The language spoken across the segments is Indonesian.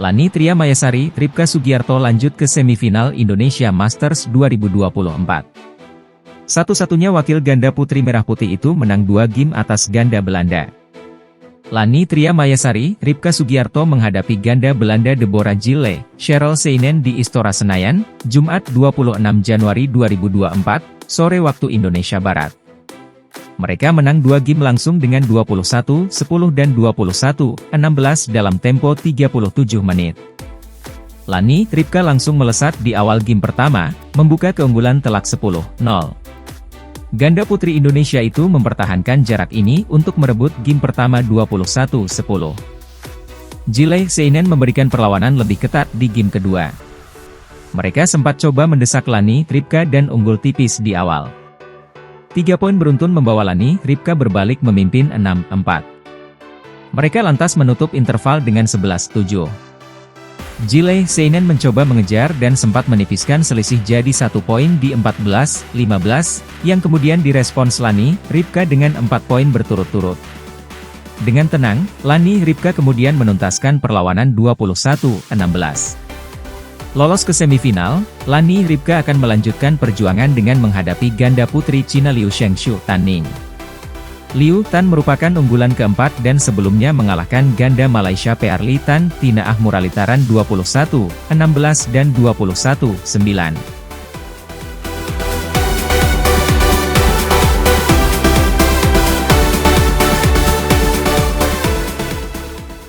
Lani Tria Mayasari, Ripka Sugiarto lanjut ke semifinal Indonesia Masters 2024. Satu-satunya wakil ganda putri merah putih itu menang 2 game atas ganda Belanda. Lani Tria Mayasari, Ripka Sugiarto menghadapi ganda Belanda Deborah Gille, Cheryl Seinen di Istora Senayan, Jumat 26 Januari 2024, sore waktu Indonesia Barat. Mereka menang 2 game langsung dengan 21-10 dan 21-16 dalam tempo 37 menit. Lani, Ripka langsung melesat di awal game pertama, membuka keunggulan telak 10-0. Ganda putri Indonesia itu mempertahankan jarak ini untuk merebut game pertama 21-10. Gille Seinen memberikan perlawanan lebih ketat di game kedua. Mereka sempat coba mendesak Lani, Ripka dan unggul tipis di awal. 3 poin beruntun membawa Lani, Ripka berbalik memimpin 6-4. Mereka lantas menutup interval dengan 11-7. Gille Seinen mencoba mengejar dan sempat menipiskan selisih jadi 1 poin di 14-15, yang kemudian direspons Lani, Ripka dengan 4 poin berturut-turut. Dengan tenang, Lani, Ripka kemudian menuntaskan perlawanan 21-16. Lolos ke semifinal, Lani, Ripka akan melanjutkan perjuangan dengan menghadapi ganda putri Cina Liu Shengshu Tanning. Liu Tan merupakan unggulan keempat dan sebelumnya mengalahkan ganda Malaysia Pearly Tan Tina Ahmuralitaran 21-16 dan 21-9.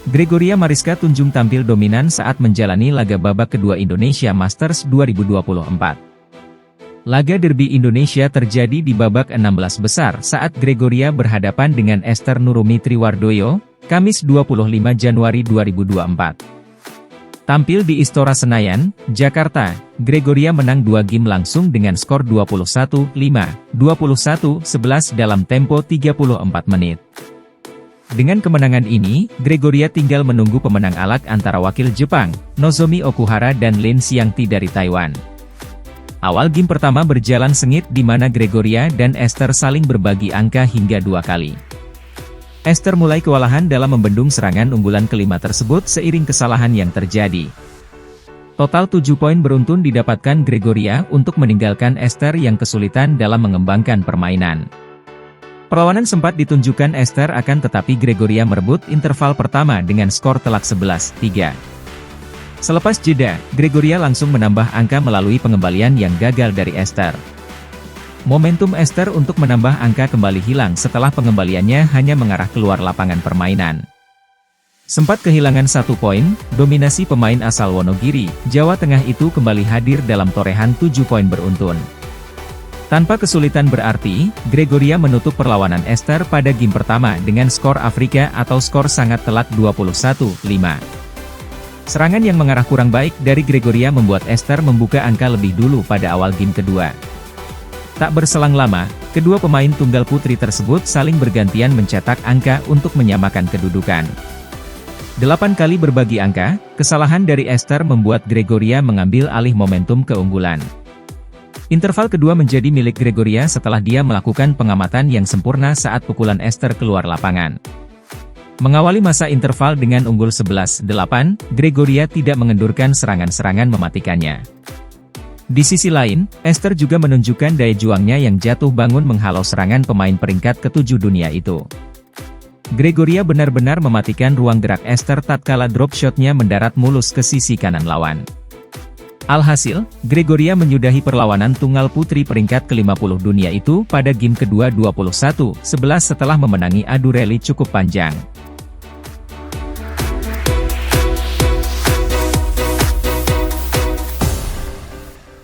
Gregoria Mariska Tunjung tampil dominan saat menjalani laga babak kedua Indonesia Masters 2024. Laga derby Indonesia terjadi di babak 16 besar saat Gregoria berhadapan dengan Esther Nurumi Triwardoyo, Kamis 25 Januari 2024. Tampil di Istora Senayan, Jakarta, Gregoria menang 2 game langsung dengan skor 21-5, 21-11 dalam tempo 34 menit. Dengan kemenangan ini, Gregoria tinggal menunggu pemenang alak antara wakil Jepang, Nozomi Okuhara dan Lin Xiangti dari Taiwan. Awal game pertama berjalan sengit di mana Gregoria dan Esther saling berbagi angka hingga 2 kali. Esther mulai kewalahan dalam membendung serangan unggulan kelima tersebut seiring kesalahan yang terjadi. Total 7 poin beruntun didapatkan Gregoria untuk meninggalkan Esther yang kesulitan dalam mengembangkan permainan. Perlawanan sempat ditunjukkan Esther akan tetapi Gregoria merebut interval pertama dengan skor telak 11-3. Selepas jeda, Gregoria langsung menambah angka melalui pengembalian yang gagal dari Esther. Momentum Esther untuk menambah angka kembali hilang setelah pengembaliannya hanya mengarah keluar lapangan permainan. Sempat kehilangan 1 poin, dominasi pemain asal Wonogiri, Jawa Tengah itu kembali hadir dalam torehan 7 poin beruntun. Tanpa kesulitan berarti, Gregoria menutup perlawanan Esther pada game pertama dengan skor Afrika atau skor sangat telak 21-5. Serangan yang mengarah kurang baik dari Gregoria membuat Esther membuka angka lebih dulu pada awal game kedua. Tak berselang lama, kedua pemain tunggal putri tersebut saling bergantian mencetak angka untuk menyamakan kedudukan. 8 kali berbagi angka, kesalahan dari Esther membuat Gregoria mengambil alih momentum keunggulan. Interval kedua menjadi milik Gregoria setelah dia melakukan pengamatan yang sempurna saat pukulan Esther keluar lapangan. Mengawali masa interval dengan unggul 11-8, Gregoria tidak mengendurkan serangan-serangan mematikannya. Di sisi lain, Esther juga menunjukkan daya juangnya yang jatuh bangun menghalau serangan pemain peringkat ke-7 dunia itu. Gregoria benar-benar mematikan ruang gerak Esther tatkala drop shotnya mendarat mulus ke sisi kanan lawan. Alhasil, Gregoria menyudahi perlawanan tunggal putri peringkat ke-50 dunia itu pada game kedua 21-11 setelah memenangi adu rally cukup panjang.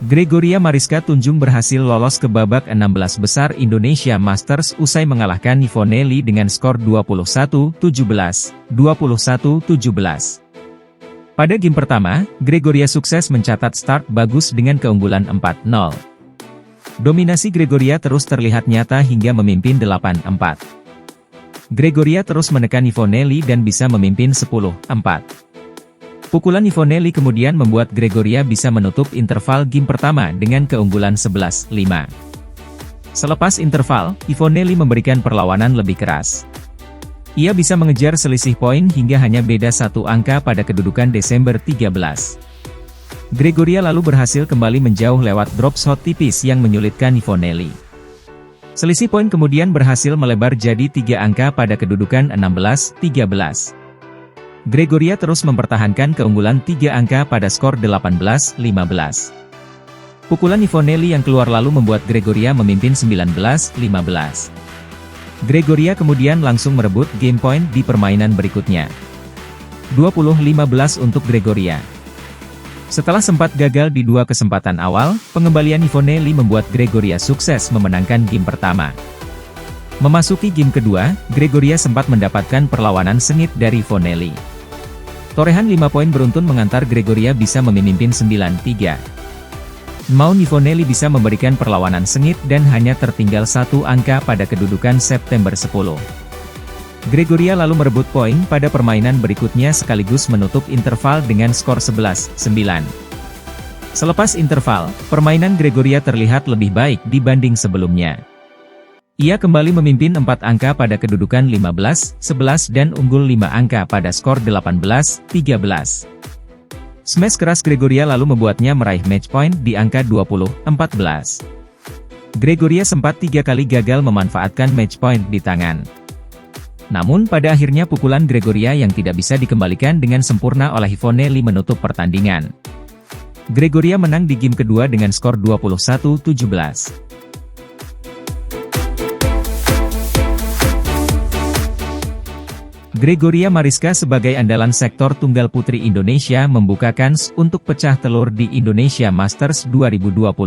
Gregoria Mariska Tunjung berhasil lolos ke babak 16 besar Indonesia Masters usai mengalahkan Yvonne Lee dengan skor 21-17, 21-17. Pada game pertama, Gregoria sukses mencatat start bagus dengan keunggulan 4-0. Dominasi Gregoria terus terlihat nyata hingga memimpin 8-4. Gregoria terus menekan Yvonne Lee dan bisa memimpin 10-4. Pukulan Yvonne Lee kemudian membuat Gregoria bisa menutup interval game pertama dengan keunggulan 11-5. Selepas interval, Yvonne Lee memberikan perlawanan lebih keras. Ia bisa mengejar selisih poin hingga hanya beda satu angka pada kedudukan Desember 13. Gregoria lalu berhasil kembali menjauh lewat drop shot tipis yang menyulitkan Yvonne. Selisih poin kemudian berhasil melebar jadi 3 angka pada kedudukan 16-13. Gregoria terus mempertahankan keunggulan 3 angka pada skor 18-15. Pukulan Yvonne yang keluar lalu membuat Gregoria memimpin 19-15. Gregoria kemudian langsung merebut game point di permainan berikutnya. 20-15 untuk Gregoria. Setelah sempat gagal di 2 kesempatan awal, pengembalian Yvonne membuat Gregoria sukses memenangkan game pertama. Memasuki game kedua, Gregoria sempat mendapatkan perlawanan sengit dari Yvonne. Torehan 5 poin beruntun mengantar Gregoria bisa memimpin 9-3. Namun Yvonne bisa memberikan perlawanan sengit dan hanya tertinggal 1 angka pada kedudukan September 10. Gregoria lalu merebut poin pada permainan berikutnya sekaligus menutup interval dengan skor 11-9. Selepas interval, permainan Gregoria terlihat lebih baik dibanding sebelumnya. Ia kembali memimpin 4 angka pada kedudukan 15-11 dan unggul 5 angka pada skor 18-13. Smash keras Gregoria lalu membuatnya meraih match point di angka 20-14. Gregoria sempat 3 kali gagal memanfaatkan match point di tangan. Namun pada akhirnya pukulan Gregoria yang tidak bisa dikembalikan dengan sempurna oleh Yvonne menutup pertandingan. Gregoria menang di game kedua dengan skor 21-17. Gregoria Mariska sebagai andalan sektor tunggal putri Indonesia membuka kans untuk pecah telur di Indonesia Masters 2024.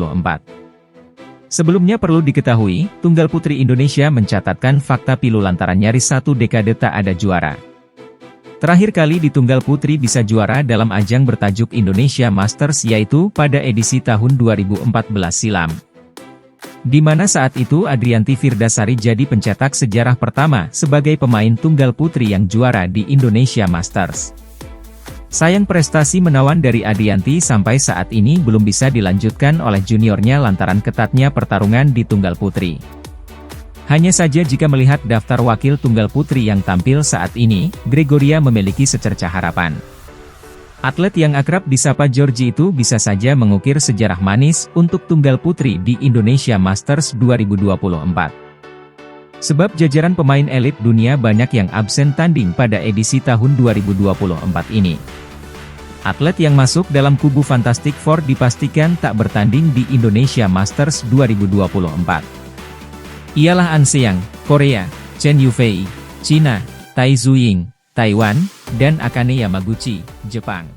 Sebelumnya perlu diketahui, tunggal putri Indonesia mencatatkan fakta pilu lantaran nyaris 1 dekade tak ada juara. Terakhir kali di tunggal putri bisa juara dalam ajang bertajuk Indonesia Masters yaitu pada edisi tahun 2014 silam. Di mana saat itu Adrianti Firdasari jadi pencetak sejarah pertama sebagai pemain tunggal putri yang juara di Indonesia Masters. Sayang prestasi menawan dari Adrianti sampai saat ini belum bisa dilanjutkan oleh juniornya lantaran ketatnya pertarungan di tunggal putri. Hanya saja jika melihat daftar wakil tunggal putri yang tampil saat ini, Gregoria memiliki secercah harapan. Atlet yang akrab disapa Georgie itu bisa saja mengukir sejarah manis untuk tunggal putri di Indonesia Masters 2024. Sebab jajaran pemain elit dunia banyak yang absen tanding pada edisi tahun 2024 ini. Atlet yang masuk dalam kubu Fantastic Four dipastikan tak bertanding di Indonesia Masters 2024. Ialah An Seong, Korea, Chen Yufei, China, Tai Zuying, Taiwan, dan Akane Yamaguchi, Jepang.